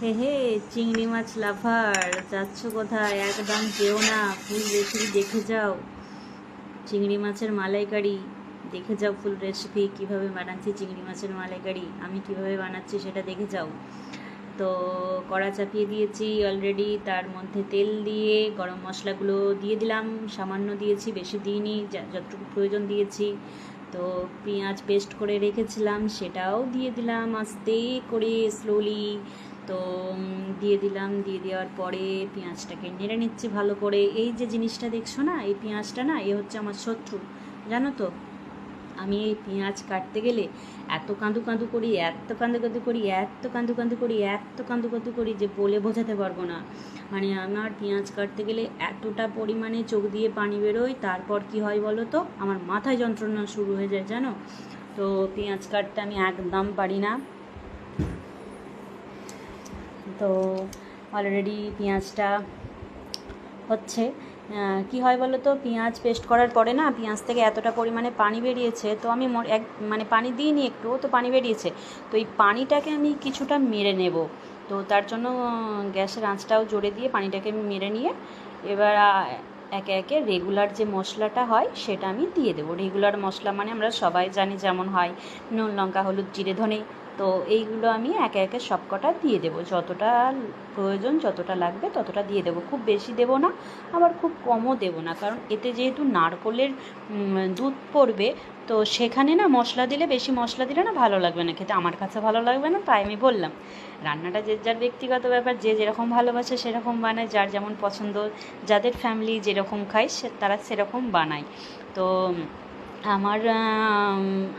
হে হে, চিংড়ি মাছ লাভার যাচ্ছ কোথায়? একদম যেও না, ফুল রেসিপি দেখে যাও। চিংড়ি মাছের মালাইকারি দেখে যাও, ফুল রেসিপি কিভাবে বানাচ্ছি চিংড়ি মাছের মালাইকারি, আমি কিভাবে বানাচ্ছি সেটা দেখে যাও। তো কড়া চাপিয়ে দিয়েছি অলরেডি, তার মধ্যে তেল দিয়ে গরম মশলাগুলো দিয়ে দিলাম, সামান্য দিয়েছি, বেশি দিইনি, যতটুকু প্রয়োজন দিয়েছি। তো পেঁয়াজ পেস্ট করে রেখেছিলাম সেটাও দিয়ে দিলাম আস্তে করে, স্লোলি। তো দিয়ে দিলাম, দিয়ে দেওয়ার পরে পেঁয়াজটাকে নেড়ে নিচ্ছি ভালো করে। এই যে জিনিসটা দেখছো না, এই পেঁয়াজটা না, এ হচ্ছে আমার শত্রু, জানো তো। আমি এই পেঁয়াজ কাটতে গেলে এত কাঁদু কাঁদু করি, এত কাঁদু কাঁদু করি, এত কাঁদু কাঁদু করি, এত কাঁদু কাঁদু করি যে বলে বোঝাতে পারবো না। মানে আমার পেঁয়াজ কাটতে গেলে এতটা পরিমাণে চোখ দিয়ে পানি বেরোয়, তারপর কি হয় বলো তো, আমার মাথায় যন্ত্রণা শুরু হয়ে যায়, জানো তো। পেঁয়াজ কাটতে আমি একদম পারি না। তো অলরেডি পেঁয়াজটা হচ্ছে, কি হয় বলো তো, পেঁয়াজ পেস্ট করার পরে না পেঁয়াজ থেকে এতটা পরিমাণে পানি বেরিয়েছে, তো আমি মানে পানি দিইনি, একটু তো পানি বেরিয়েছে। তো এই পানিটাকে আমি কিছুটা মেরে নেব। তো তার জন্য গ্যাসের আঁচটাও জোরে দিয়ে পানিটাকে মেরে নিয়ে এবার একে একে রেগুলার যে মশলাটা হয় সেটা আমি দিয়ে দেবো। রেগুলার মশলা মানে আমরা সবাই জানি যেমন হয় নুন, লঙ্কা, হলুদ, জিরে, ধনে। তো এইগুলো আমি একে একে সবকটা দিয়ে দেবো, যতটা প্রয়োজন যতটা লাগবে ততটা দিয়ে দেবো। খুব বেশি দেবো না, আবার খুব কমও দেবো না, কারণ এতে যেহেতু নারকোলের দুধ পড়বে, তো সেখানে না মশলা দিলে, বেশি মশলা দিলে না ভালো লাগবে না খেতে, আমার কাছে ভালো লাগবে না। তাই আমি বললাম, রান্নাটা যে যার ব্যক্তিগত ব্যাপার, যে যেরকম ভালোবাসে সেরকম বানায়, যার যেমন পছন্দ, যাদের ফ্যামিলি যেরকম খায় তারা সেরকম বানায়। তো আমার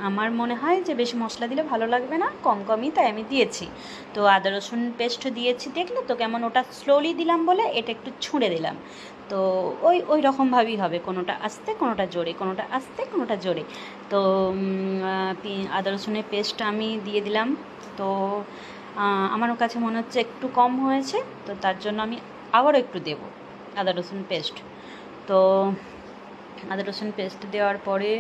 আমার মনে হয় যে বেশি মশলা দিলে ভালো লাগবে না, কম কমই, তাই আমি দিয়েছি। তো আদা রসুন পেস্ট দিয়েছি, দেখলে তো কেমন, ওটা স্লোলি দিলাম বলে এটা একটু ছুঁড়ে দিলাম। তো ওই রকমভাবেই হবে, কোনোটা আস্তে কোনোটা জোরে, কোনোটা আস্তে কোনোটা জোরে। তো আদা রসুনের পেস্ট আমি দিয়ে দিলাম। তো আমার কাছে মনে হচ্ছে একটু কম হয়েছে, তো তার জন্য আমি আবারও একটু দেব আদা রসুন পেস্ট। তো আদা রসুন পেস্ট দেওয়ার পরে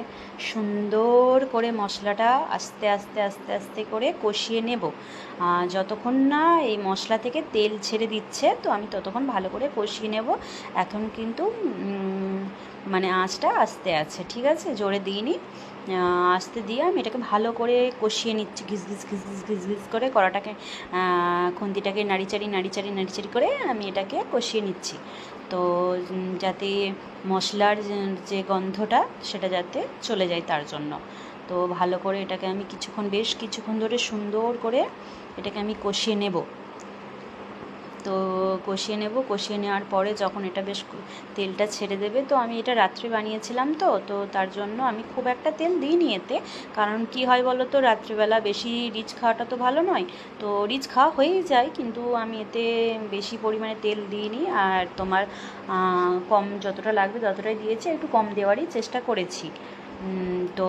সুন্দর করে মশলাটা আস্তে আস্তে আস্তে আস্তে করে কষিয়ে নেব, যতক্ষণ না এই মশলা থেকে তেল ছেড়ে দিচ্ছে, তো আমি ততক্ষণ ভালো করে কষিয়ে নেব। এখন কিন্তু মানে আঁচটা আস্তে আছে, ঠিক আছে, জোরে দিইনি, আস্তে দিয়ে আমি এটাকে ভালো করে কষিয়ে নিচ্ছি, ঘিস ঘিস ঘিস ঘিস ঘিস ঘিস করে কড়াটাকে, খুন্তিটাকে নাড়িচাড়ি নাড়িচাড়ি নাড়িচাড়ি করে আমি এটাকে কষিয়ে নিচ্ছি। তো যাতে মশলার যে গন্ধটা সেটা যাতে চলে যায় তার জন্য। তো ভালো করে এটাকে আমি বেশ কিছুক্ষণ ধরে সুন্দর করে এটাকে আমি কষিয়ে নেব। তো কষিয়ে নেওয়ার পরে যখন এটা বেশ তেলটা ছেড়ে দেবে, তো আমি এটা রাত্রে বানিয়েছিলাম, তো তার জন্য আমি খুব একটা তেল দিইনি এতে। কারণ কি হয় বলো তো, রাত্রিবেলা বেশি রিচ খাওয়াটা তো ভালো নয়। তো রিচ খাওয়া হয়েই যায়, কিন্তু আমি এতে বেশি পরিমাণে তেল দিইনি। আর তোমার কম যতটা লাগবে ততটাই দিয়েছি, একটু কম দেওয়ারই চেষ্টা করেছি। তো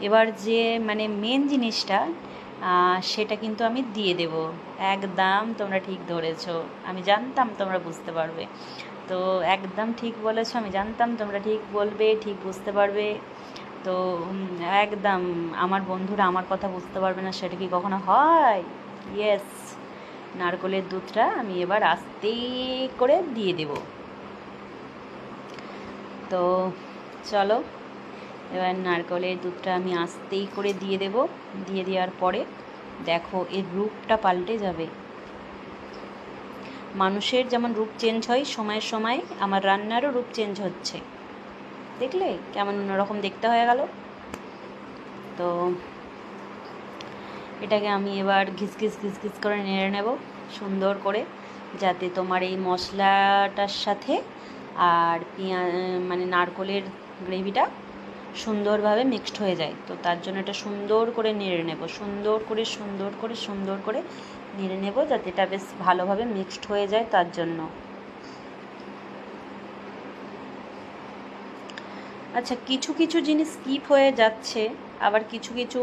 এবার যে মানে মেন জিনিসটা, সেটা কিন্তু আমি দিয়ে দেব। একদম তোমরা ঠিক ধরেছো, আমি জানতাম তোমরা বুঝতে পারবে। তো একদম ঠিক বলেছো, আমি জানতাম তোমরা ঠিক বলবে, ঠিক বুঝতে পারবে। তো একদম আমার বন্ধুরা আমার কথা বুঝতে পারবে না, সেটা কি কখনো হয়? ইয়েস, নারকেলের দুধটা আমি এবার আস্তে করে দিয়ে দেব। তো চলো, এবার নারকেলের দুধটা আমি আস্তেই করে দিয়ে দেব। দিয়ে দেওয়ার পরে দেখো এর রূপটা পাল্টে যাবে। মানুষের যেমন রূপ চেঞ্জ হয় সময়ের সময়, আমার রান্নারও রূপ চেঞ্জ হচ্ছে। দেখলে কেমন অন্যরকম দেখতে হয়ে গেল। তো এটাকে আমি এবার ঘিস ঘিস ঘিস ঘিস করে নেড়ে নেব সুন্দর করে, যাতে তোমার এই মশলাটার সাথে আর মানে নারকেলের গ্রেভিটা সুন্দরভাবে মিক্সড হয়ে যায়। তো তার জন্য এটা সুন্দর করে নেড়ে নেব, সুন্দর করে সুন্দর করে সুন্দর করে নেড়ে নেব, যাতে এটা বেশ ভালোভাবে মিক্সড হয়ে যায় তার জন্য। আচ্ছা, কিছু কিছু জিনিস স্কিপ হয়ে যাচ্ছে, আবার কিছু কিছু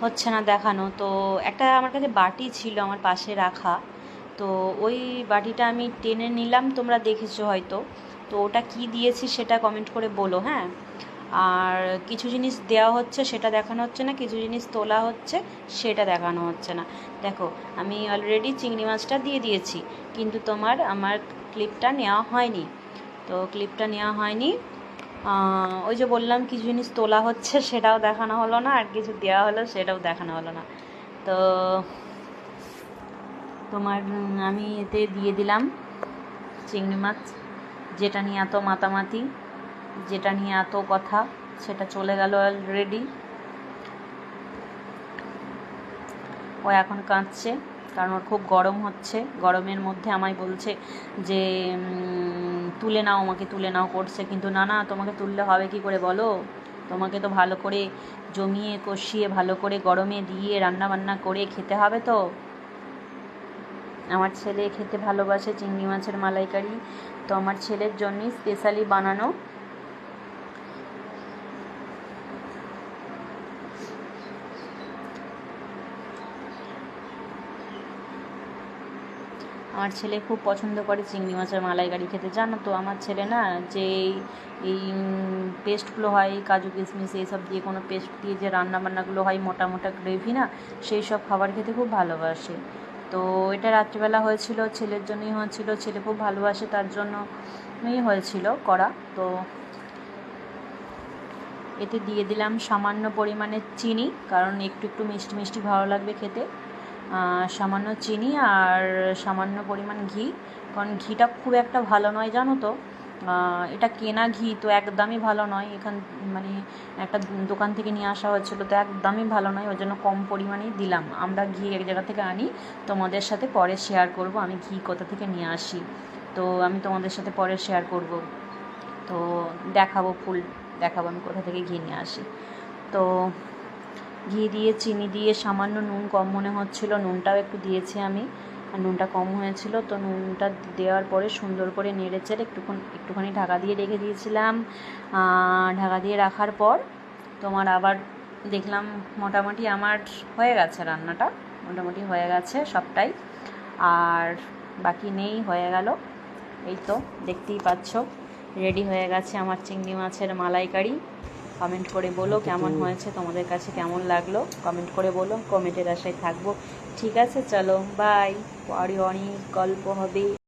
হচ্ছে না দেখানো। তো একটা আমার কাছে বাটি ছিল আমার পাশে রাখা, তো ওই বাটিটা আমি টেনে নিলাম, তোমরা দেখেছো হয়তো। তো ওটা কি দিয়েছি সেটা কমেন্ট করে বলো, হ্যাঁ। আর কিছু জিনিস দেওয়া হচ্ছে সেটা দেখানো হচ্ছে না, কিছু জিনিস তোলা হচ্ছে সেটা দেখানো হচ্ছে না। দেখো আমি অলরেডি চিংড়ি মাছটা দিয়ে দিয়েছি, কিন্তু আমার ক্লিপটা নেওয়া হয়নি। তো ক্লিপটা নেওয়া হয়নি, ওই যে বললাম কিছু জিনিস তোলা হচ্ছে সেটাও দেখানো হলো না, আর কিছু দেওয়া হলো সেটাও দেখানো হলো না। তো আমি এতে দিয়ে দিলাম চিংড়ি মাছ। যেটা নিয়ে এত মাতামাতি, যেটা নিয়ে এত কথা, সেটা চলে গেল অলরেডি। ও এখন কাঁদছে, কারণ ওর খুব গরম হচ্ছে। গরমের মধ্যে আমায় বলছে যে তুলে নাও, আমাকে তুলে নাও করছে, কিন্তু না তোমাকে তুললে হবে কি করে বলো? তোমাকে তো ভালো করে জমিয়ে কষিয়ে ভালো করে গরমে দিয়ে রান্না বান্না করে খেতে হবে। তো আমার ছেলে খেতে ভালোবাসে চিংড়ি মাছের মালাইকারি, তো আমার ছেলের জন্যই স্পেশালি বানানো। আমার ছেলে খুব পছন্দ করে চিংড়ি মাছের মালাইকারি খেতে। জানো তো আমার ছেলে না, যে এই পেস্টগুলো হয় কাজু কিশমিশ এইসব দিয়ে, কোনো পেস্ট দিয়ে যে রান্নাবান্নাগুলো হয় মোটা মোটা গ্রেভি না, সেই সব খাবার খেতে খুব ভালোবাসে। তো এটা রাত্রিবেলা হয়েছিল, ছেলের জন্যই হয়েছিল, ছেলে খুব ভালোবাসে তার জন্যই হয়েছিল করা। তো এতে দিয়ে দিলাম সামান্য পরিমাণে চিনি, কারণ একটু একটু মিষ্টি মিষ্টি ভালো লাগবে খেতে। সামান্য চিনি আর সামান্য পরিমাণ ঘি, কারণ ঘিটা খুব একটা ভালো নয় জানো তো। এটা কেনা ঘি, তো একদমই ভালো নয়। মানে একটা দোকান থেকে নিয়ে আসা হয়েছিল, তো একদমই ভালো নয়, ওই জন্য কম পরিমাণেই দিলাম। আমরা ঘি এক জায়গা থেকে আনি, তোমাদের সাথে পরে শেয়ার করব আমি ঘি কোথা থেকে নিয়ে আসি। তো আমি তোমাদের সাথে পরে শেয়ার করব, তো দেখাবো আমি কোথা থেকে ঘি নিয়ে আসি। তো ঘি দিয়ে চিনি দিয়ে সামান্য নুন কম মনে হচ্ছিলো, নুনটাও একটু দিয়েছি আমি, আর নুনটা কম হয়েছিল। তো নুনটা দেওয়ার পরে সুন্দর করে নেড়েচেড়ে একটুখানি ঢাকা দিয়ে রেখে দিয়েছিলাম। ঢাকা দিয়ে রাখার পর আবার দেখলাম মোটামুটি আমার হয়ে গেছে রান্নাটা, মোটামুটি হয়ে গেছে সবটাই, আর বাকি নেই, হয়ে গেল। এই তো দেখতেই পাচ্ছ রেডি হয়ে গেছে আমার চিংড়ি মাছের মালাইকারি। কমেন্ট করে বলো কেমন হয়েছে, তোমাদের কাছে কেমন লাগলো কমেন্ট করে বলো, কমেন্টের আশায় থাকবো। ঠিক আছে, চলো বাই, পরে অনেক গল্প হবে।